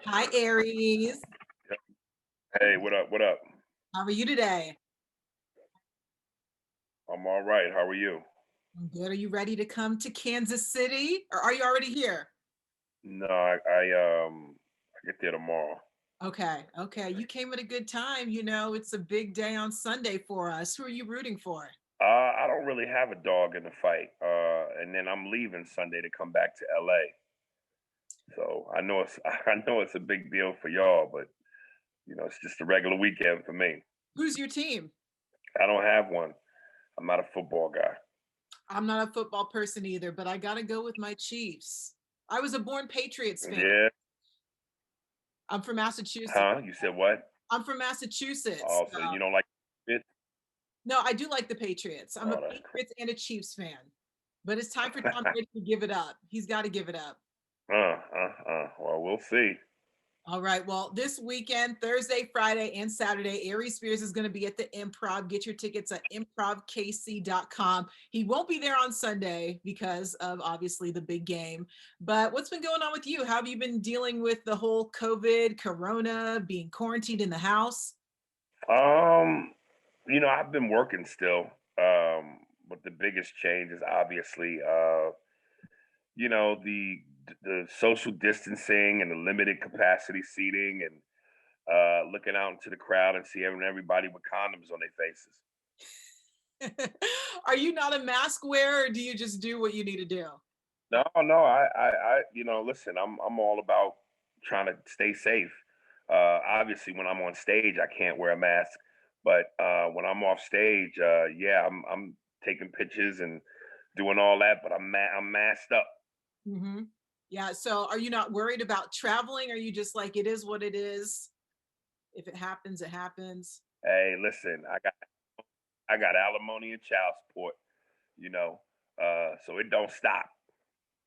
Hi, Aries. Hey, what up? What up? How are you today? I'm all right. How are you? I'm good. Are you ready to come to Kansas City or are you already here? No, I get there tomorrow. Okay. You came at a good time. It's a big day on Sunday for us. Who are you rooting for? I don't really have a dog in the fight. And then I'm leaving Sunday to come back to LA. So I know it's I know it's a big deal for y'all, but it's just a regular weekend for me. Who's your team? I don't have one. I'm not a football guy. I'm not a football person either, but I got to go with my Chiefs. I was a born Patriots fan. Yeah. I'm from Massachusetts. Huh? You said what? I'm from Massachusetts. Oh, so you don't like it? No, I do like the Patriots. I'm a Oh, that's Patriots and a Chiefs fan. But it's time for Tom Brady to give it up. He's got to give it up. Well, we'll see. All right. Well, this weekend, Thursday, Friday, and Saturday, Aries Spears is going to be at the Improv. Get your tickets at improvkc.com. He won't be there on Sunday because of obviously the big game. But what's been going on with you? How have you been dealing with the whole COVID, Corona, being quarantined in the house? Um, I've been working still. But the biggest change is obviously, the social distancing and the limited capacity seating and looking out into the crowd and seeing everybody with condoms on their faces. Are you not a mask wearer or do you just do what you need to do? No, listen, I'm all about trying to stay safe. Obviously, when I'm on stage, I can't wear a mask, but when I'm off stage, yeah, I'm taking pictures and doing all that, but I'm masked up. Hmm. Yeah. So are you not worried about traveling? Are you just like, it is what it is? If it happens, it happens. Hey, listen, I got alimony and child support, you know, so it don't stop.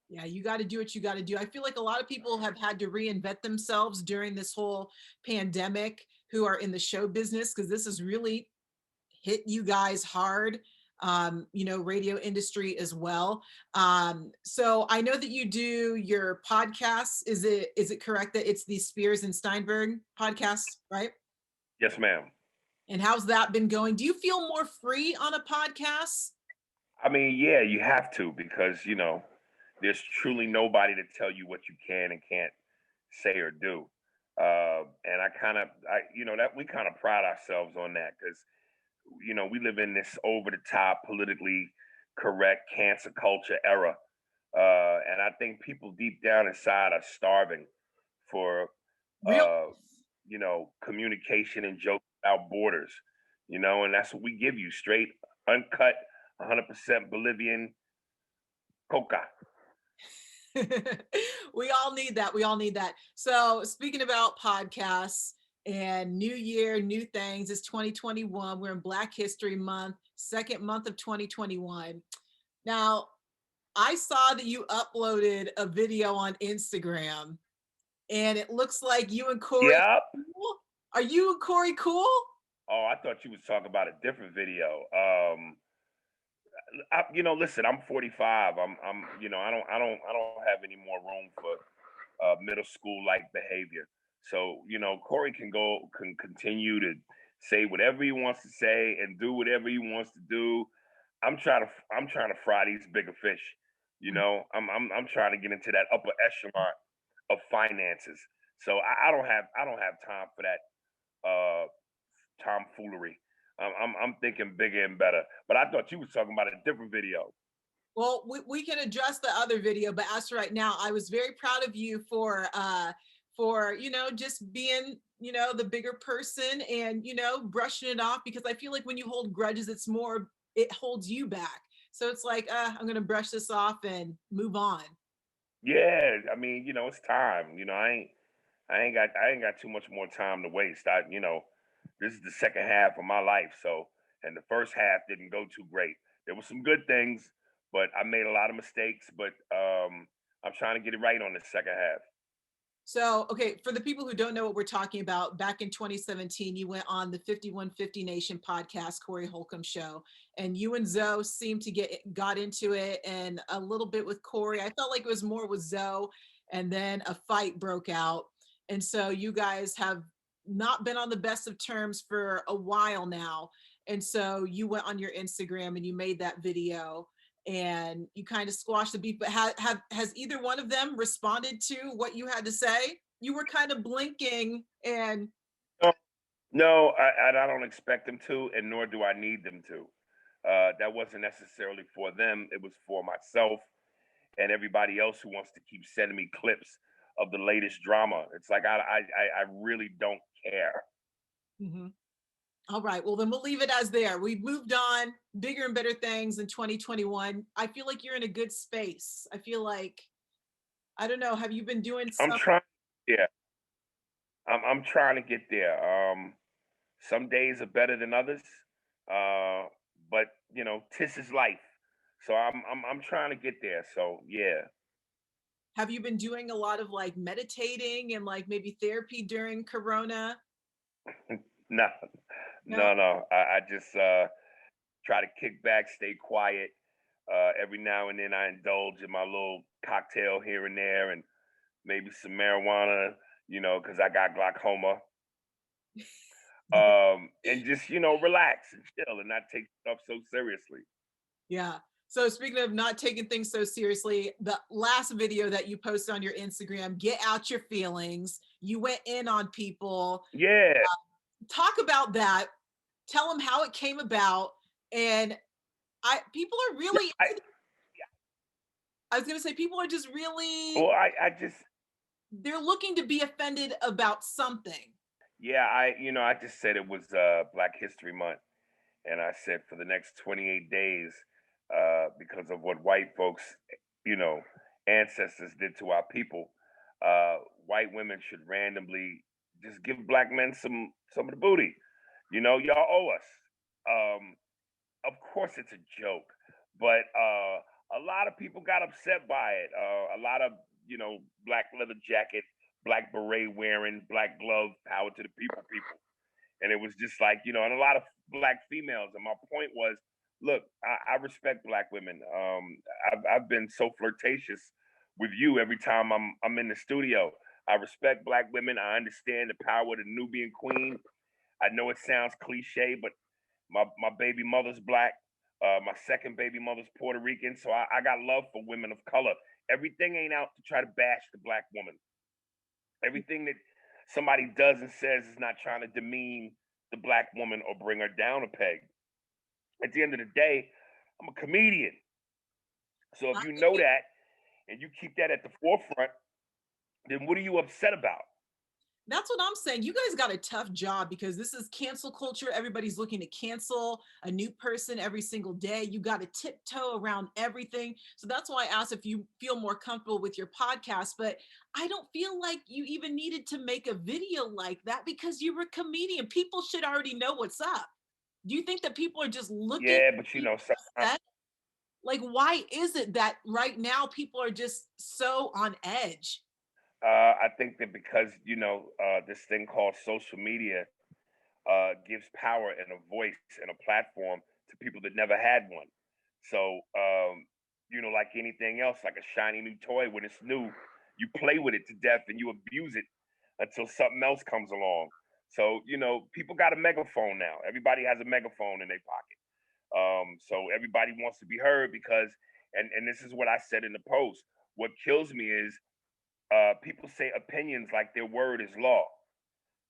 Yeah, you got to do what you got to do. I feel like a lot of people have had to reinvent themselves during this whole pandemic who are in the show business because this has really hit you guys hard. Radio industry as well. So I know that you do your podcasts. Is it correct that it's the Spears and Steinberg podcast, right? Yes, ma'am. And how's that been going? Do you feel more free on a podcast? I mean, yeah, you have to because there's truly nobody to tell you what you can and can't say or do. And that we kind of pride ourselves on that because we live in this over the top, politically correct cancer culture era. And I think people deep down inside are starving for, Real. uh, communication and jokes without borders, and that's what we give you straight, uncut, 100% Bolivian coca. We all need that. We all need that. So, speaking about podcasts and new year, new things, it's 2021. We're in Black History Month, second month of 2021. Now, I saw that you uploaded a video on Instagram and it looks like you and Corey. Yep. Cool? Are you and Corey cool? Oh, I thought you was talking about a different video. Listen, I'm 45. I don't have any more room for middle school like behavior. So Corey can continue to say whatever he wants to say and do whatever he wants to do. I'm trying to fry these bigger fish. I'm trying to get into that upper echelon of finances. So I don't have time for that tomfoolery. I'm thinking bigger and better. But I thought you was talking about a different video. Well, we can address the other video, but as for right now, I was very proud of you for just being the bigger person and brushing it off because I feel like when you hold grudges, it holds you back. So it's like I'm gonna brush this off and move on. Yeah, I mean, it's time. I ain't got too much more time to waste. This is the second half of my life, and the first half didn't go too great. There were some good things, but I made a lot of mistakes. But I'm trying to get it right on the second half. So, okay, for the people who don't know what we're talking about, back in 2017, you went on the 5150 Nation podcast, Corey Holcomb show, and you and Zoe seemed to got into it and a little bit with Corey. I felt like it was more with Zoe, and then a fight broke out. And so you guys have not been on the best of terms for a while now. And so you went on your Instagram and you made that video and you kind of squashed the beef. But has either one of them responded to what you had to say? You were kind of blinking and No, I don't expect them to, and nor do I need them to. That wasn't necessarily for them. It was for myself and everybody else who wants to keep sending me clips of the latest drama. It's like I really don't care. Mhm. All right. Well, then we'll leave it as there. We've moved on, bigger and better things in 2021. I feel like you're in a good space. I feel like, I don't know, have you been doing I'm some? trying. Yeah, I'm trying to get there. Some days are better than others, uh, but tis is life. So I'm trying to get there. So yeah. Have you been doing a lot of like meditating and like maybe therapy during Corona? No, No? no. I just try to kick back, stay quiet. Every now and then I indulge in my little cocktail here and there and maybe some marijuana, because I got glaucoma. And just, relax and chill and not take stuff so seriously. Yeah. So speaking of not taking things so seriously, the last video that you posted on your Instagram, get out your feelings. You went in on people. Yeah. Talk about that. Tell them how it came about. And people are Yeah. really, I was going to say, people are just really, Well, I just, they're looking to be offended about something. yeah, I just said it was Black History Month. And I said for the next 28 days, because of what white folks, you know, ancestors did to our people, uh, white women should randomly just give black men some of the booty. Y'all owe us. Um, of course, it's a joke, but a lot of people got upset by it. A lot of black leather jacket, black beret wearing, black glove, power to the people. And it was just like, and a lot of black females. And my point was, look, I respect black women. I've been so flirtatious with you every time I'm in the studio. I respect black women. I understand the power of the Nubian queen. I know it sounds cliche, but my baby mother's black. My second baby mother's Puerto Rican. So I got love for women of color. Everything ain't out to try to bash the black woman. Everything that somebody does and says is not trying to demean the black woman or bring her down a peg. At the end of the day, I'm a comedian. So if I you think know that and you keep that at the forefront, then what are you upset about? That's what I'm saying. You guys got a tough job because this is cancel culture. Everybody's looking to cancel a new person every single day. You got to tiptoe around everything. So that's why I asked if you feel more comfortable with your podcast. But I don't feel like you even needed to make a video like that because you're a comedian. People should already know what's up. Do you think that people are just looking Yeah, but for you sometimes, upset? Like, why is it that right now people are just so on edge? I think that because this thing called social media gives power and a voice and a platform to people that never had one. So, like anything else, like a shiny new toy, when it's new, you play with it to death and you abuse it until something else comes along. So, people got a megaphone now. Everybody has a megaphone in their pocket. So everybody wants to be heard because, and this is what I said in the post. What kills me is people say opinions like their word is law.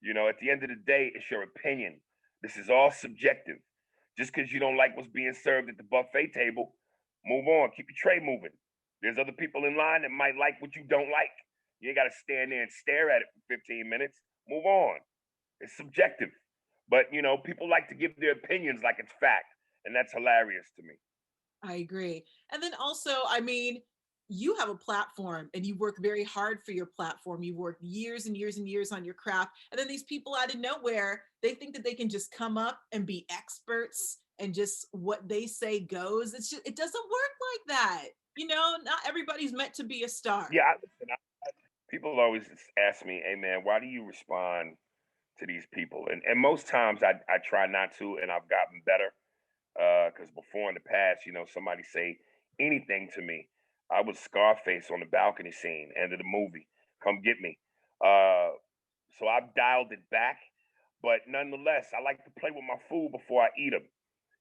At the end of the day, it's your opinion. This is all subjective. Just because you don't like what's being served at the buffet table, move on. Keep your tray moving. There's other people in line that might like what you don't like. You ain't got to stand there and stare at it for 15 minutes. Move on. It's subjective. But, people like to give their opinions like it's fact. And that's hilarious to me. I agree. And then also, I mean, you have a platform and you work very hard for your platform. You work years and years and years on your craft. And then these people out of nowhere, they think that they can just come up and be experts and just what they say goes. It's just, it doesn't work like that. Not everybody's meant to be a star. Yeah, listen, people always ask me, hey, man, why do you respond to these people? And most times I try not to, and I've gotten better. Because before in the past, somebody say anything to me, I was Scarface on the balcony scene, end of the movie. Come get me. So I've dialed it back. But nonetheless, I like to play with my food before I eat them.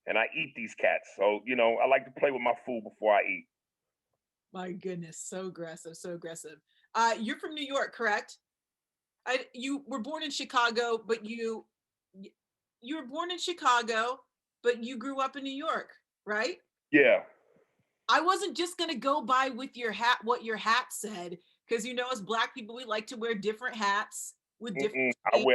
And I eat these cats. So, I like to play with my food before I eat. My goodness, so aggressive, so aggressive. You're from New York, correct? You were born in Chicago, but you were born in Chicago, but you grew up in New York, right? Yeah. I wasn't just gonna go by with your hat, what your hat said, because as Black people, we like to wear different hats with different I shapes.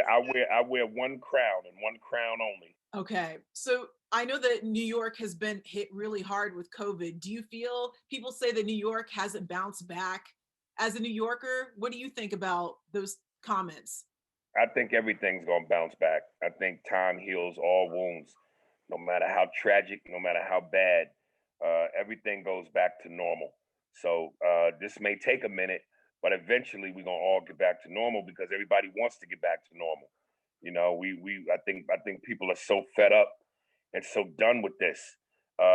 wear one crown and one crown only. Okay, so I know that New York has been hit really hard with COVID. Do you feel people say that New York hasn't bounced back? As a New Yorker, what do you think about those comments? I think everything's gonna bounce back. I think time heals all wounds, no matter how tragic, no matter how bad. Everything goes back to normal. So this may take a minute, but eventually we're gonna all get back to normal because everybody wants to get back to normal. I think people are so fed up and so done with this.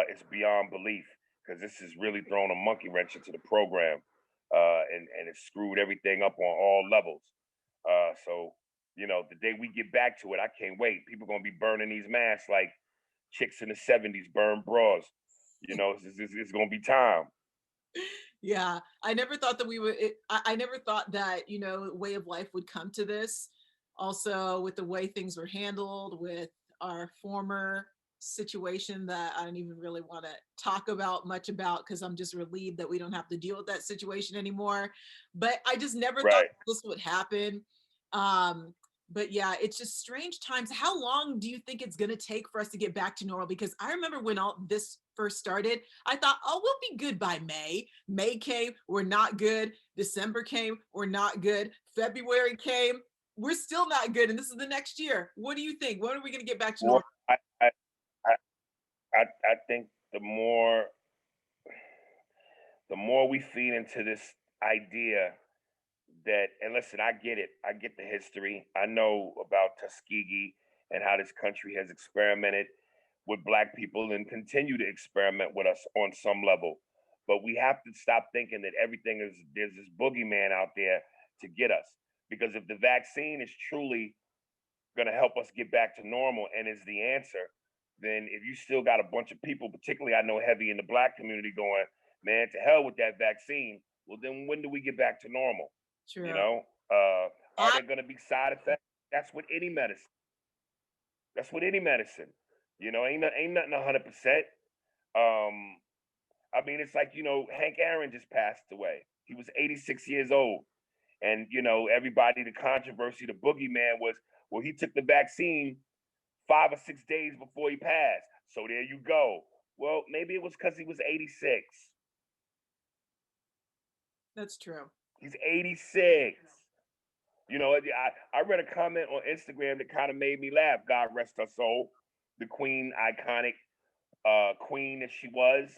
It's beyond belief because this has really thrown a monkey wrench into the program, and it's screwed everything up on all levels. So the day we get back to it, I can't wait. People gonna be burning these masks like chicks in the '70s burn bras. It's gonna be time. Yeah, I never thought that we would. I never thought that way of life would come to this. Also, with the way things were handled with our former situation that I don't even really want to talk about much about because I'm just relieved that we don't have to deal with that situation anymore. But I just never thought Right. this would happen. Um, but yeah, it's just strange times. How long do you think it's going to take for us to get back to normal? Because I remember when all this first started, I thought, oh, we'll be good by May. May came, we're not good. December came, we're not good. February came, we're still not good. And this is the next year. What do you think? When are we going to get back to Well, normal? I, I, I, I think the more we feed into this idea that, and listen, I get it. I get the history. I know about Tuskegee and how this country has experimented with Black people and continue to experiment with us on some level. But we have to stop thinking that there's this boogeyman out there to get us. Because if the vaccine is truly going to help us get back to normal and is the answer, then if you still got a bunch of people, particularly I know heavy in the Black community, going, man, to hell with that vaccine. Well, then when do we get back to normal? You True. know, are I, there going to be side effects? That's with any medicine. That's with any medicine. Ain't nothing 100%. Um, I mean, it's like Hank Aaron just passed away. He was 86 years old, and everybody, the controversy, the boogeyman was, well, he took the vaccine 5 or 6 days before he passed. So there you go. Well, maybe it was because he was 86. that's true. He's 86. I read a comment on Instagram that kind of made me laugh. God rest her soul, the queen, iconic queen that she was.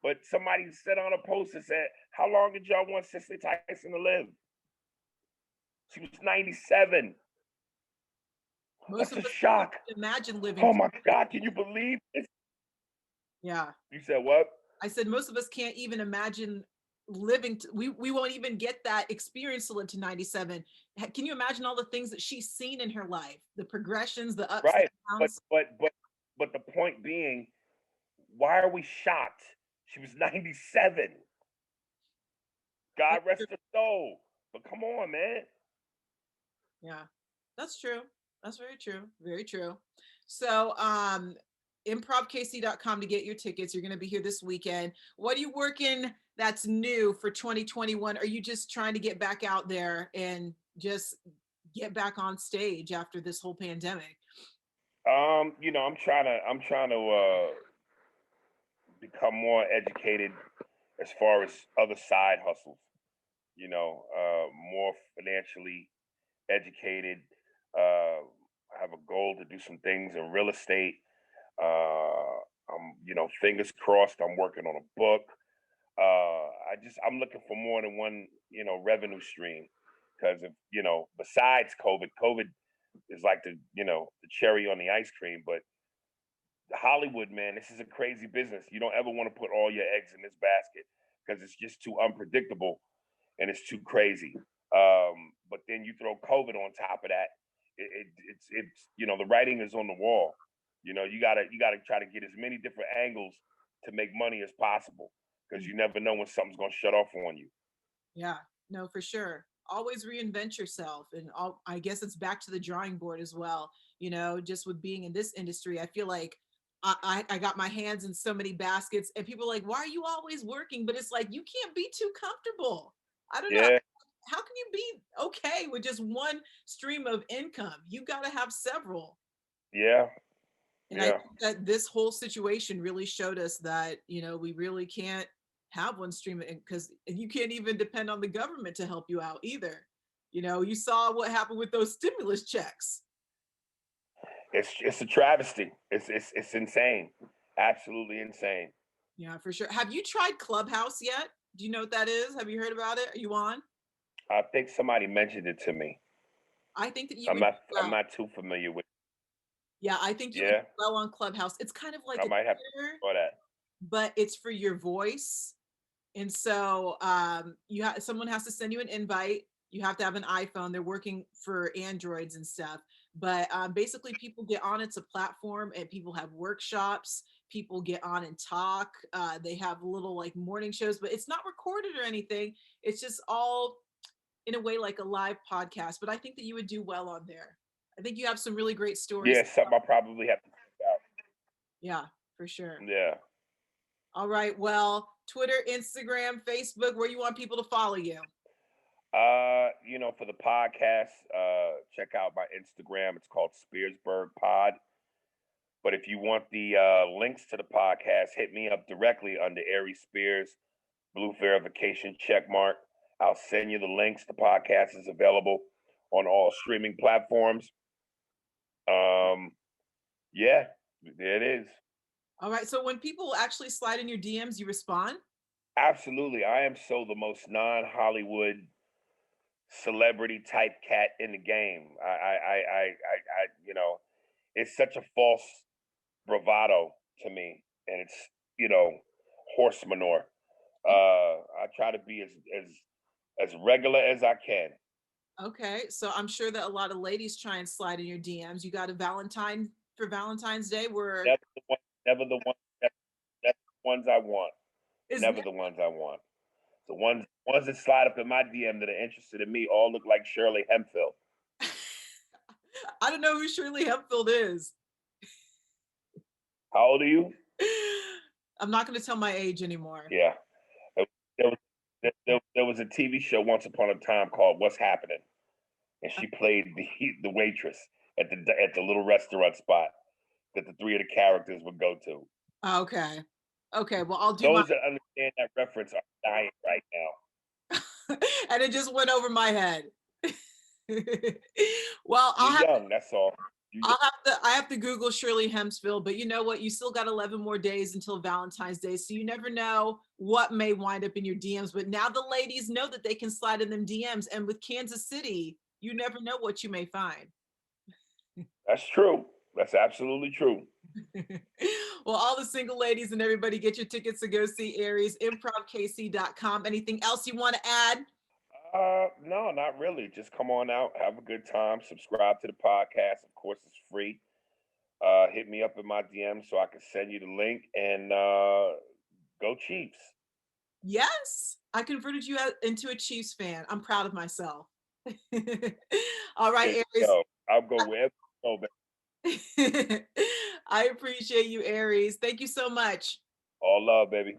But somebody said on a post and said, "How long did y'all want Cicely Tyson to live?" She was 97. Most That's of a us shock. can't imagine living. Oh my God, can you believe this? Yeah. You said what? I said most of us can't even imagine living. We won't even get that experience to live to 97. Can you imagine all the things that she's seen in her life, the progressions, the ups, the Right. But downs? but but but the point being, why are we shocked? She was 97. God That's rest true. her soul. But come on, man. Yeah, that's true. That's very true. Very true. So, improvkc.com to get your tickets. You're going to be here this weekend. What are you working that's new for 2021? Are you just trying to get back out there and just get back on stage after this whole pandemic? I'm trying to become more educated as far as other side hustles. More financially educated. I have a goal to do some things in real estate. Fingers crossed. I'm working on a book. I'm looking for more than one, revenue stream, because besides COVID is like the cherry on the ice cream. But Hollywood, man, this is a crazy business. You don't ever want to put all your eggs in this basket because it's just too unpredictable and it's too crazy. But then then you throw COVID on top of that, it's the writing is on the wall. You gotta try to get as many different angles to make money as possible, because you never know when something's gonna shut off on you. Yeah, no, for sure. Always reinvent yourself. And I guess it's back to the drawing board as well. Just with being in this industry, I feel like I got my hands in so many baskets, and people are like, why are you always working? But it's like, you can't be too comfortable. I don't know. Yeah, How can you be okay with just one stream of income? You got to have several. yeah, And I yeah, think that this whole situation really showed us that, we really can't have one stream because you can't even depend on the government to help you out either. You saw what happened with those stimulus checks. it's a travesty. It's insane, absolutely insane. Yeah, for sure. Have you tried Clubhouse yet? Do you know what that is? Have you heard about it? Are you on? I think somebody mentioned it to me. I think that you I'm would do not I'm well. not too familiar with. Yeah, I think you would Yeah, do well on Clubhouse. It's kind of like I a might have to Twitter, for that. but it's for your voice. And so someone has to send you an invite. You have to have an iPhone. They're working for Androids and stuff. But basically, people get on. It's a platform, and people have workshops. People get on and talk. They have little like morning shows, but it's not recorded or anything. It's just all in a way like a live podcast. But I think that you would do well on there. I think you have some really great stories. Yeah, something I probably have to check out. Yeah, for sure. Yeah. All right. Well, Twitter, Instagram, Facebook, where you want people to follow you. For the podcast, check out my Instagram. It's called Spearsburg Pod. But if you want the links to the podcast, hit me up directly under Aries Spears, Blue Verification check mark. I'll send you the links. The podcast is available on all streaming platforms. Yeah, there it is. All right. So when people actually slide in your DMs, you respond? Absolutely. I am so the most non-Hollywood celebrity type cat in the game. It's such a false bravado to me, and it's horse manure. I try to be as regular as I can. Okay. So I'm sure that a lot of ladies try and slide in your DMs. You got a Valentine for Valentine's Day where Never the one, never the one, never the ones I want. is Never the ones I want. The ones that slide up in my DM that are interested in me all look like Shirley Hemphill. I don't know who Shirley Hempfield is. How old are you? I'm not going to tell my age anymore. Yeah. There was, there was a TV show once upon a time called What's Happening, and she played the waitress at the little restaurant spot that the three of the characters would go to. Okay. Okay. Well, I'll do my. Those that understand that reference are dying right now. And it just went over my head. Well, You're young, that's all. I have to Google Shirley Hempsville, but you know what? You still got 11 more days until Valentine's Day. So you never know what may wind up in your DMs. But now the ladies know that they can slide in them DMs. And with Kansas City, you never know what you may find. That's true. That's absolutely true. Well, all the single ladies and everybody, get your tickets to go see Aries, improvkc.com. Anything else you want to add? No, not really. Just come on out, have a good time, subscribe to the podcast. Of course, it's free. Hit me up in my DM so I can send you the link, and go Chiefs. Yes, I converted you into a Chiefs fan. I'm proud of myself. All right, Aries. I'll go wherever you go, I appreciate you, Aries. Thank you so much. all love, baby.